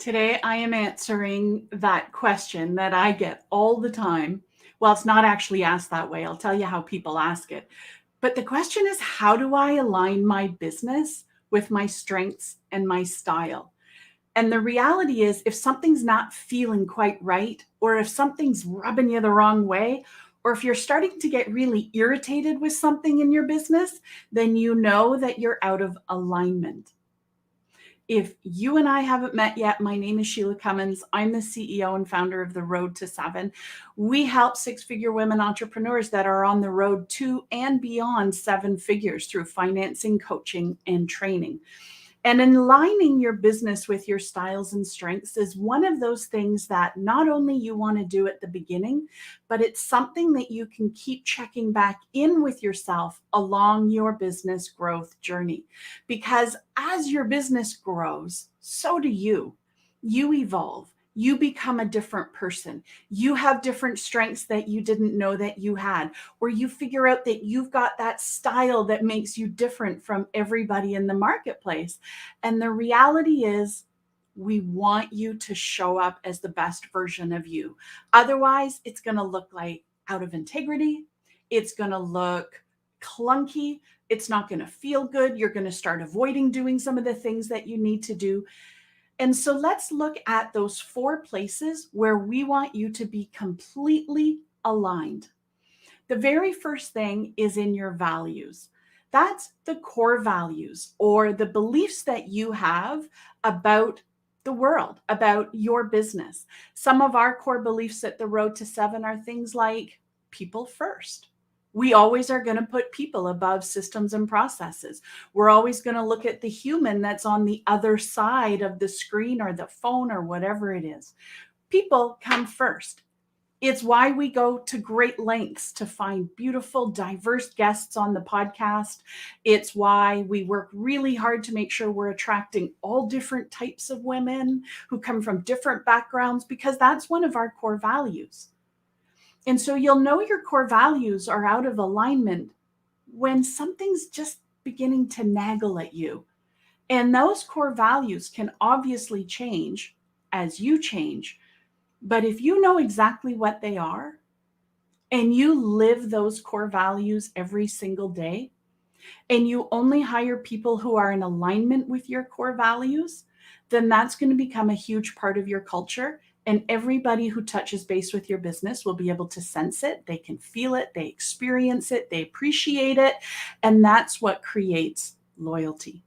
Today, I am answering that question that I get all the time. Well, it's not actually asked that way. I'll tell you how people ask it. But the question is, how do I align my business with my strengths and my style? And the reality is, if something's not feeling quite right, or if something's rubbing you the wrong way, or if you're starting to get really irritated with something in your business, then you know that you're out of alignment. If you and I haven't met yet, my name is Sheila Cummins. I'm the CEO and founder of The Road to Seven. We help six-figure women entrepreneurs that are on the road to and beyond seven figures through financing, coaching, and training. And aligning your business with your styles and strengths is one of those things that not only you want to do at the beginning, but it's something that you can keep checking back in with yourself along your business growth journey. Because as your business grows, so do you. You evolve. You become a different person. You have different strengths that you didn't know that you had, or you figure out that you've got that style that makes you different from everybody in the marketplace. And the reality is, we want you to show up as the best version of you. Otherwise, it's going to look like out of integrity. It's going to look clunky. It's not going to feel good. You're going to start avoiding doing some of the things that you need to do. And so let's look at those 4 places where we want you to be completely aligned. The very first thing is in your values. That's the core values or the beliefs that you have about the world, about your business. Some of our core beliefs at The Road to Seven are things like people first. We always are going to put people above systems and processes. We're always going to look at the human that's on the other side of the screen or the phone or whatever it is. People come first. It's why we go to great lengths to find beautiful, diverse guests on the podcast. It's why we work really hard to make sure we're attracting all different types of women who come from different backgrounds, because that's one of our core values. And so you'll know your core values are out of alignment when something's just beginning to naggle at you. And those core values can obviously change as you change. But if you know exactly what they are and you live those core values every single day, and you only hire people who are in alignment with your core values, then that's going to become a huge part of your culture. And everybody who touches base with your business will be able to sense it. They can feel it. They experience it. They appreciate it. And that's what creates loyalty.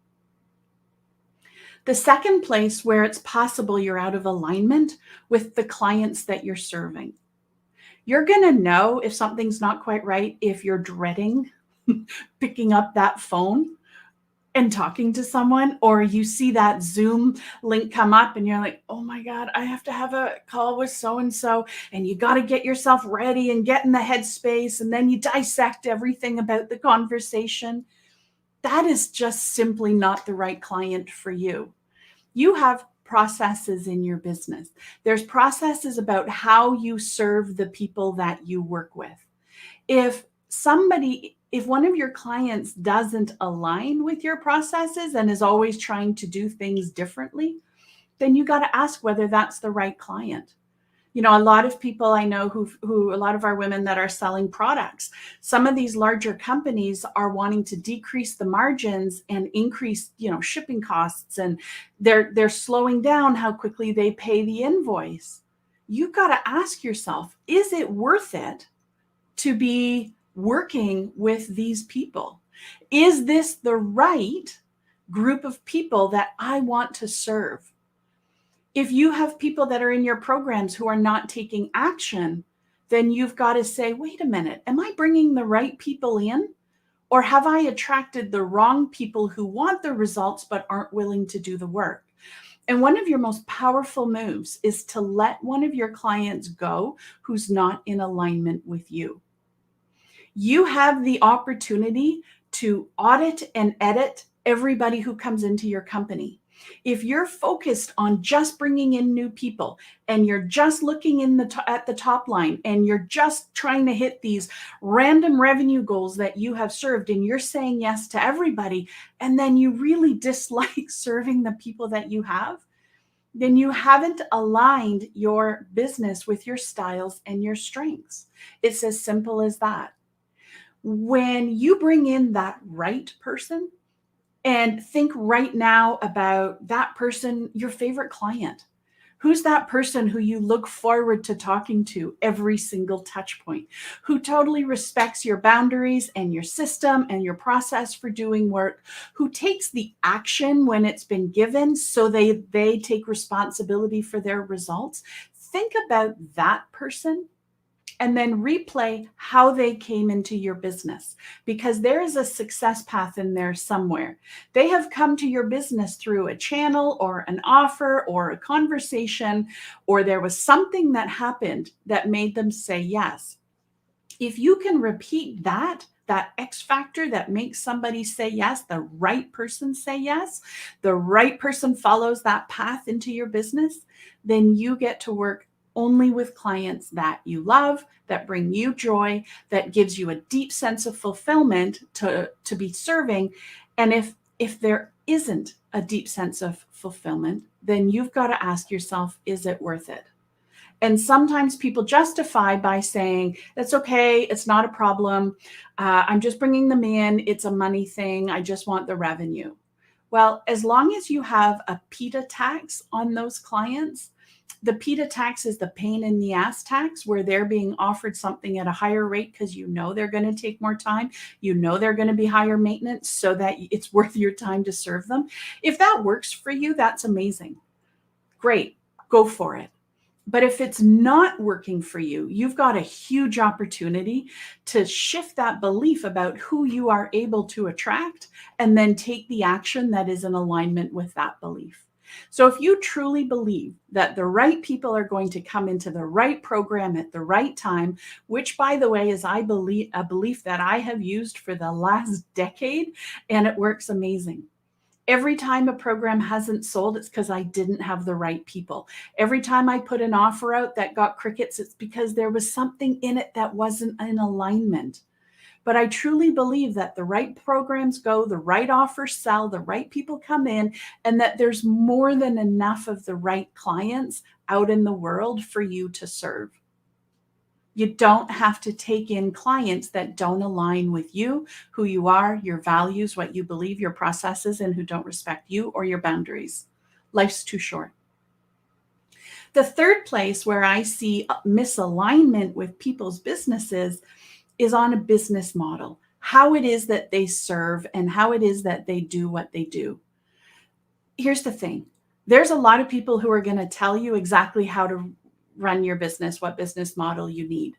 The second place where it's possible you're out of alignment with the clients that you're serving. You're going to know if something's not quite right if you're dreading picking up that phone and talking to someone, or you see that Zoom link come up and you're like, oh my God, I have to have a call with so-and-so, and you got to get yourself ready and get in the headspace, and then you dissect everything about the conversation. That is just simply not the right client for you. You have processes in your business. There's processes about how you serve the people that you work with. If one of your clients doesn't align with your processes and is always trying to do things differently, then you got to ask whether that's the right client. You know, a lot of people I know who a lot of our women that are selling products, some of these larger companies are wanting to decrease the margins and increase, shipping costs, and they're slowing down how quickly they pay the invoice. You got to ask yourself, is it worth it to be working with these people? Is this the right group of people that I want to serve? If you have people that are in your programs who are not taking action, then you've got to say, wait a minute, am I bringing the right people in? Or have I attracted the wrong people who want the results but aren't willing to do the work? And one of your most powerful moves is to let one of your clients go who's not in alignment with you. You have the opportunity to audit and edit everybody who comes into your company. If you're focused on just bringing in new people and you're just looking at the top line and you're just trying to hit these random revenue goals that you have served, and you're saying yes to everybody, and then you really dislike serving the people that you have, then you haven't aligned your business with your styles and your strengths. It's as simple as that. When you bring in that right person, and think right now about that person, your favorite client. Who's that person who you look forward to talking to every single touch point? Who totally respects your boundaries and your system and your process for doing work? Who takes the action when it's been given so they take responsibility for their results? Think about that person and then replay how they came into your business, because there is a success path in there somewhere. They have come to your business through a channel or an offer or a conversation, or there was something that happened that made them say yes. If you can repeat that X factor that makes somebody say yes, the right person say yes, the right person follows that path into your business, then you get to work only with clients that you love, that bring you joy, that gives you a deep sense of fulfillment to be serving. And if there isn't a deep sense of fulfillment, then you've got to ask yourself, is it worth it? And sometimes people justify by saying, that's okay, it's not a problem. I'm just bringing them in. It's a money thing. I just want the revenue. Well, as long as you have a PITA tax on those clients, the PITA tax is the pain in the ass tax, where they're being offered something at a higher rate because you know they're going to take more time. You know they're going to be higher maintenance so that it's worth your time to serve them. If that works for you, that's amazing. Great, go for it. But if it's not working for you, you've got a huge opportunity to shift that belief about who you are able to attract and then take the action that is in alignment with that belief. So if you truly believe that the right people are going to come into the right program at the right time, which by the way is I believe a belief that I have used for the last decade, and it works amazing. Every time a program hasn't sold, it's because I didn't have the right people. Every time I put an offer out that got crickets, it's because there was something in it that wasn't in alignment. But I truly believe that the right programs go, the right offers sell, the right people come in, and that there's more than enough of the right clients out in the world for you to serve. You don't have to take in clients that don't align with you, who you are, your values, what you believe, your processes, and who don't respect you or your boundaries. Life's too short. The third place where I see misalignment with people's businesses is on a business model, how it is that they serve and how it is that they do what they do. Here's the thing. There's a lot of people who are going to tell you exactly how to run your business, what business model you need.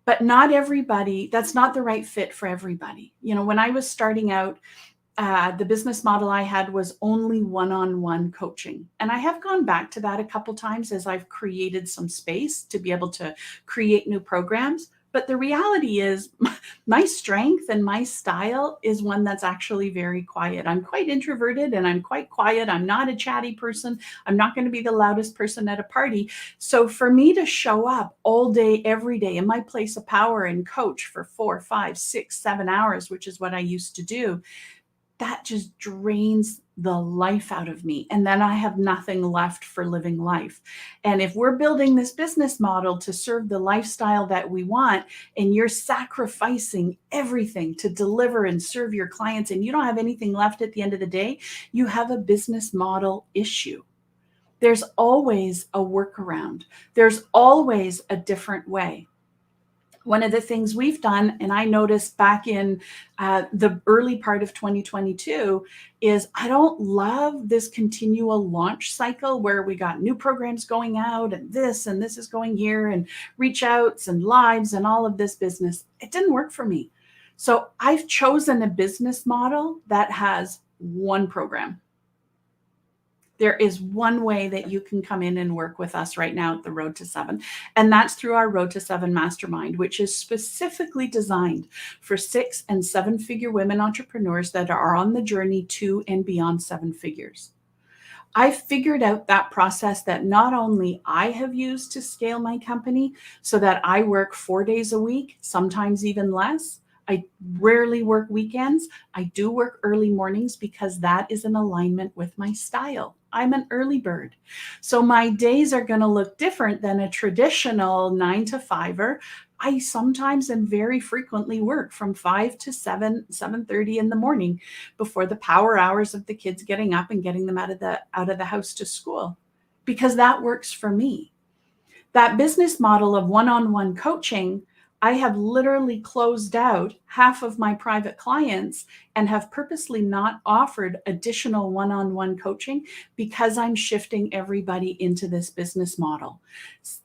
But not everybody, that's not the right fit for everybody. When I was starting out, the business model I had was only one-on-one coaching. And I have gone back to that a couple times as I've created some space to be able to create new programs. But the reality is my strength and my style is one that's actually very quiet. I'm quite introverted and I'm quite quiet. I'm not a chatty person. I'm not going to be the loudest person at a party. So for me to show up all day, every day in my place of power and coach for 4, 5, 6, 7 hours, which is what I used to do, that just drains the life out of me. And then I have nothing left for living life. And if we're building this business model to serve the lifestyle that we want, and you're sacrificing everything to deliver and serve your clients, and you don't have anything left at the end of the day, you have a business model issue. There's always a workaround. There's always a different way. One of the things we've done, and I noticed back in the early part of 2022, is I don't love this continual launch cycle where we got new programs going out and this is going here and reach outs and lives and all of this business. It didn't work for me. So I've chosen a business model that has one program. There is one way that you can come in and work with us right now at the Road to 7, and that's through our Road to 7 Mastermind, which is specifically designed for 6 and 7-figure women entrepreneurs that are on the journey to and beyond 7 figures. I figured out that process that not only I have used to scale my company so that I work 4 days a week, sometimes even less. I rarely work weekends. I do work early mornings because that is in alignment with my style. I'm an early bird. So my days are going to look different than a traditional 9 to 5er. I sometimes and very frequently work from 5 to 7, 7:30 in the morning before the power hours of the kids getting up and getting them out of the house to school, because that works for me. That business model of one-on-one coaching, I have literally closed out half of my private clients and have purposely not offered additional one-on-one coaching because I'm shifting everybody into this business model,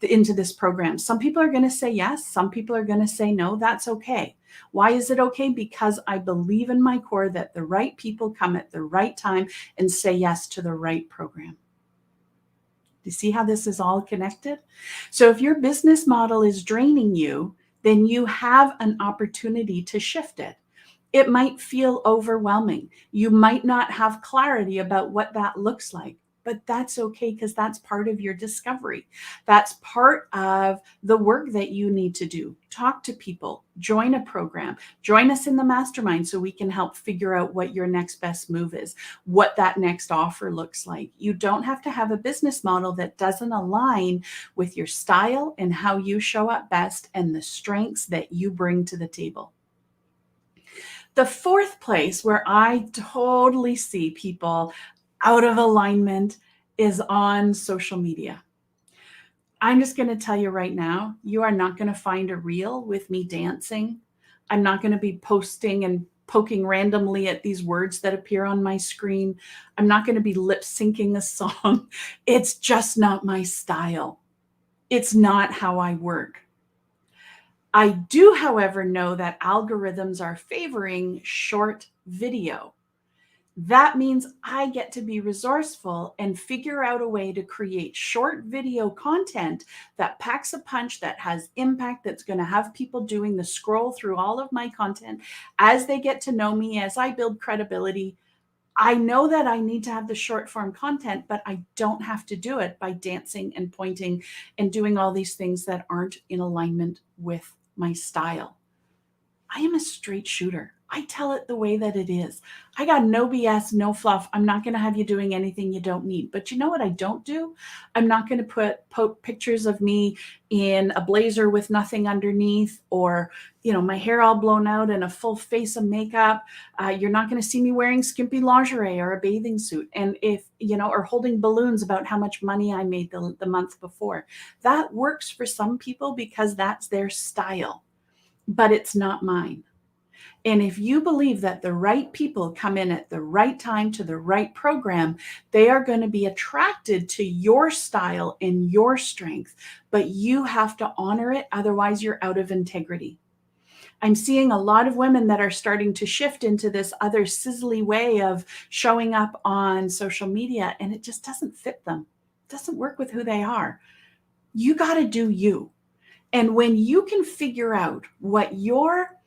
into this program. Some people are going to say yes, some people are going to say no. That's okay. Why is it okay? Because I believe in my core that the right people come at the right time and say yes to the right program. Do you see how this is all connected? So if your business model is draining you, then you have an opportunity to shift it. It might feel overwhelming. You might not have clarity about what that looks like, but that's okay, because that's part of your discovery. That's part of the work that you need to do. Talk to people, join a program, join us in the mastermind so we can help figure out what your next best move is, what that next offer looks like. You don't have to have a business model that doesn't align with your style and how you show up best and the strengths that you bring to the table. The fourth place where I totally see people out of alignment is on social media. I'm just going to tell you right now, you are not going to find a reel with me dancing. I'm not going to be posting and poking randomly at these words that appear on my screen. I'm not going to be lip syncing a song. It's just not my style. It's not how I work. I do, however, know that algorithms are favoring short video. That means I get to be resourceful and figure out a way to create short video content that packs a punch, that has impact, that's going to have people doing the scroll through all of my content as they get to know me, as I build credibility. I know that I need to have the short form content, but I don't have to do it by dancing and pointing and doing all these things that aren't in alignment with my style. I am a straight shooter. I tell it the way that it is. I got no BS, no fluff. I'm not going to have you doing anything you don't need. But you know what I don't do? I'm not going to put pictures of me in a blazer with nothing underneath, or, my hair all blown out and a full face of makeup. You're not going to see me wearing skimpy lingerie or a bathing suit. And or holding balloons about how much money I made the month before. That works for some people because that's their style, but it's not mine. And if you believe that the right people come in at the right time to the right program, they are going to be attracted to your style and your strength, but you have to honor it. Otherwise, you're out of integrity. I'm seeing a lot of women that are starting to shift into this other sizzly way of showing up on social media, and it just doesn't fit them. It doesn't work with who they are. You got to do you. And when you can figure out what your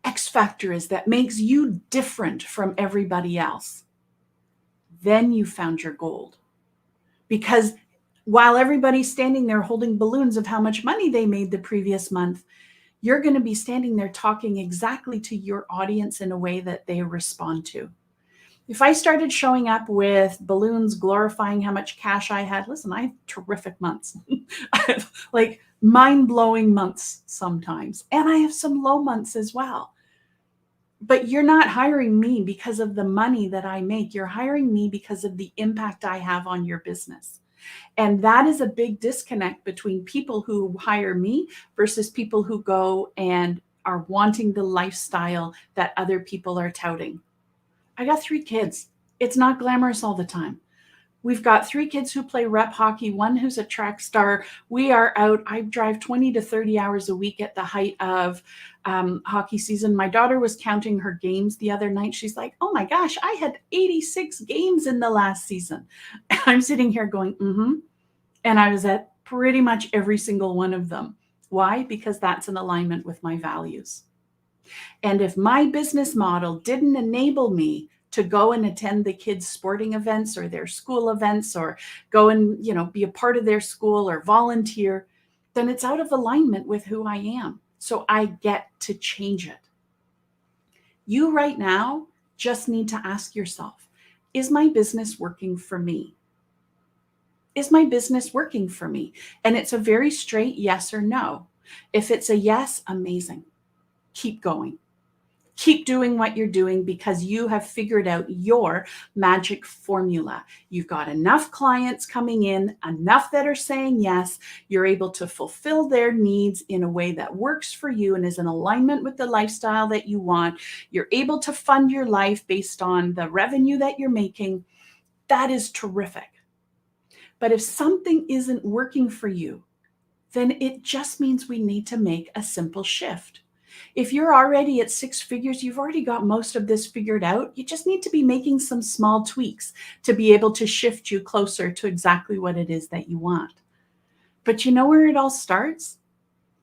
X factor is that makes you different from everybody else, then you found your gold. Because while everybody's standing there holding balloons of how much money they made the previous month, you're going to be standing there talking exactly to your audience in a way that they respond to. If I started showing up with balloons glorifying how much cash I had, listen, I have terrific months. I have like mind-blowing months sometimes. And I have some low months as well. But you're not hiring me because of the money that I make. You're hiring me because of the impact I have on your business. And that is a big disconnect between people who hire me versus people who go and are wanting the lifestyle that other people are touting. I got 3 kids. It's not glamorous all the time. We've got 3 kids who play rep hockey, 1 who's a track star. We are out. I drive 20 to 30 hours a week at the height of hockey season. My daughter was counting her games the other night. She's like, oh my gosh, I had 86 games in the last season. And I'm sitting here going, And I was at pretty much every single one of them. Why? Because that's in alignment with my values. And if my business model didn't enable me to go and attend the kids' sporting events or their school events, or go and, be a part of their school or volunteer, then it's out of alignment with who I am. So I get to change it. You right now just need to ask yourself, is my business working for me? Is my business working for me? And it's a very straight yes or no. If it's a yes, amazing. Keep going. Keep doing what you're doing because you have figured out your magic formula. You've got enough clients coming in, enough that are saying yes. You're able to fulfill their needs in a way that works for you and is in alignment with the lifestyle that you want. You're able to fund your life based on the revenue that you're making. That is terrific. But if something isn't working for you, then it just means we need to make a simple shift. If you're already at six figures, you've already got most of this figured out. You just need to be making some small tweaks to be able to shift you closer to exactly what it is that you want. But you know where it all starts?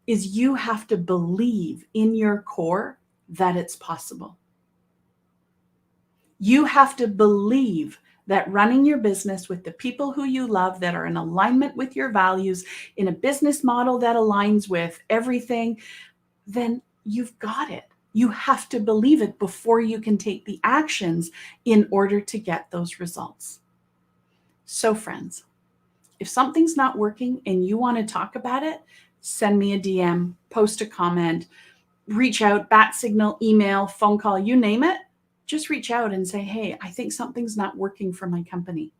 Is you have to believe in your core that it's possible. You have to believe that running your business with the people who you love that are in alignment with your values, in a business model that aligns with everything, then you've got it. You have to believe it before you can take the actions in order to get those results. So, friends, if something's not working and you want to talk about it, send me a DM, post a comment, reach out, bat signal, email, phone call, you name it. Just reach out and say, hey, I think something's not working for my company.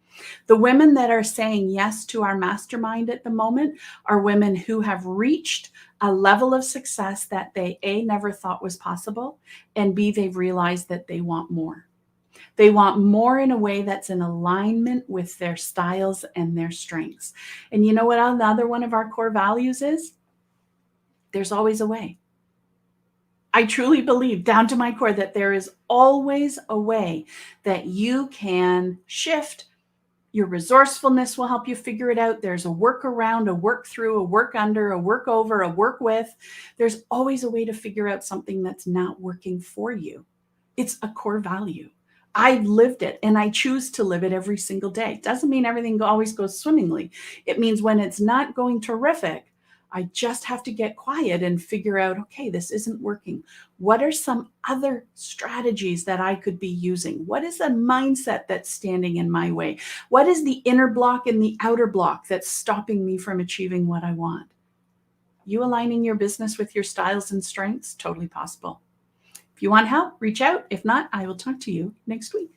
The women that are saying yes to our mastermind at the moment are women who have reached a level of success that they, A, never thought was possible, and B, they've realized that they want more. They want more in a way that's in alignment with their styles and their strengths. And you know what another one of our core values is? There's always a way. I truly believe down to my core that there is always a way that you can shift. Your resourcefulness will help you figure it out. There's a workaround, a work through, a work under, a work over, a work with. There's always a way to figure out something that's not working for you. It's a core value. I've lived it and I choose to live it every single day. Doesn't mean everything always goes swimmingly. It means when it's not going terrific, I just have to get quiet and figure out, okay, this isn't working. What are some other strategies that I could be using? What is a mindset that's standing in my way? What is the inner block and the outer block that's stopping me from achieving what I want? You aligning your business with your styles and strengths, totally possible. If you want help, reach out. If not, I will talk to you next week.